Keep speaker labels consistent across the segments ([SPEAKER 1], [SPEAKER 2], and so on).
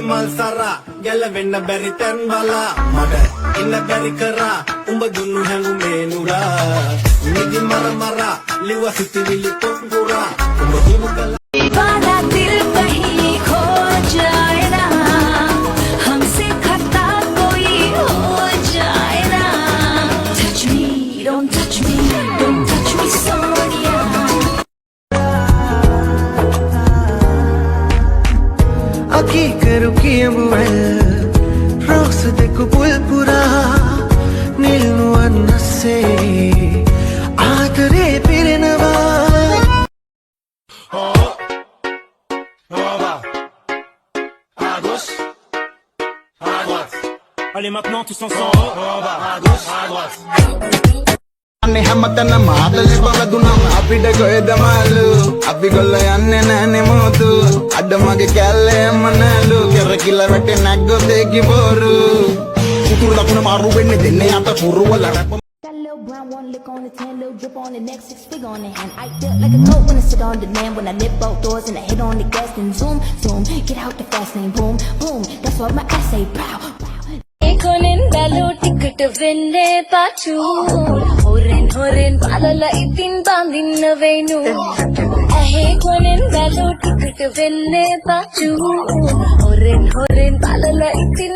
[SPEAKER 1] mal sara gela venna beri tan bala mada inna beri kara umba dunnu hangu menura nidi mara mara liwa sitivili pura umba himu kala
[SPEAKER 2] दीवाना दिल कहीं खो जाए ना हमसे खता कोई हो जाए ना touch me don't touch me don't touch me Sonia
[SPEAKER 3] Aqui quero que amuel Rosa de pulpura Nil no anase Aadare pirinava
[SPEAKER 4] Allez maintenant tous ensemble. À gauche, à droite.
[SPEAKER 5] අනේ හැමතැන මාතලේ බවදුනම අපිට කොහෙද මාළු අපි ගොල්ලෝ යන්නේ නැහනේ මොතු අඩ මගේ කැල්ලේ මනලු කෙරකිල වැටේ නැග්ගොත් ඒකි බොරු උතුරු දකුණ මාරු වෙන්නේ දෙන්නේ අත පුරවල
[SPEAKER 2] Got a little brown, one lick on the tan, little drip on the neck, 6 figure on the hand. I feel like a goat when I sit on the land. When I nip both doors and I hit on the gas, then zoom, zoom, get out the fast lane, boom, boom. That's what my ass say, pow, pow. Ekonin balu ticket vinne pachu. Horen balala itin bandin na venu. Ekonin balu ticket vinne pachu. Horen balala itin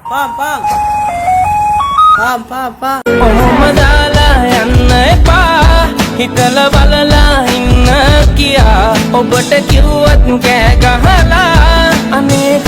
[SPEAKER 1] pang pang
[SPEAKER 6] ඔහොමදාලා යන්න එපා හිතල බලලා ඉන්න කියා ඔබට කිව්වත් කෑ ගහලා අනේක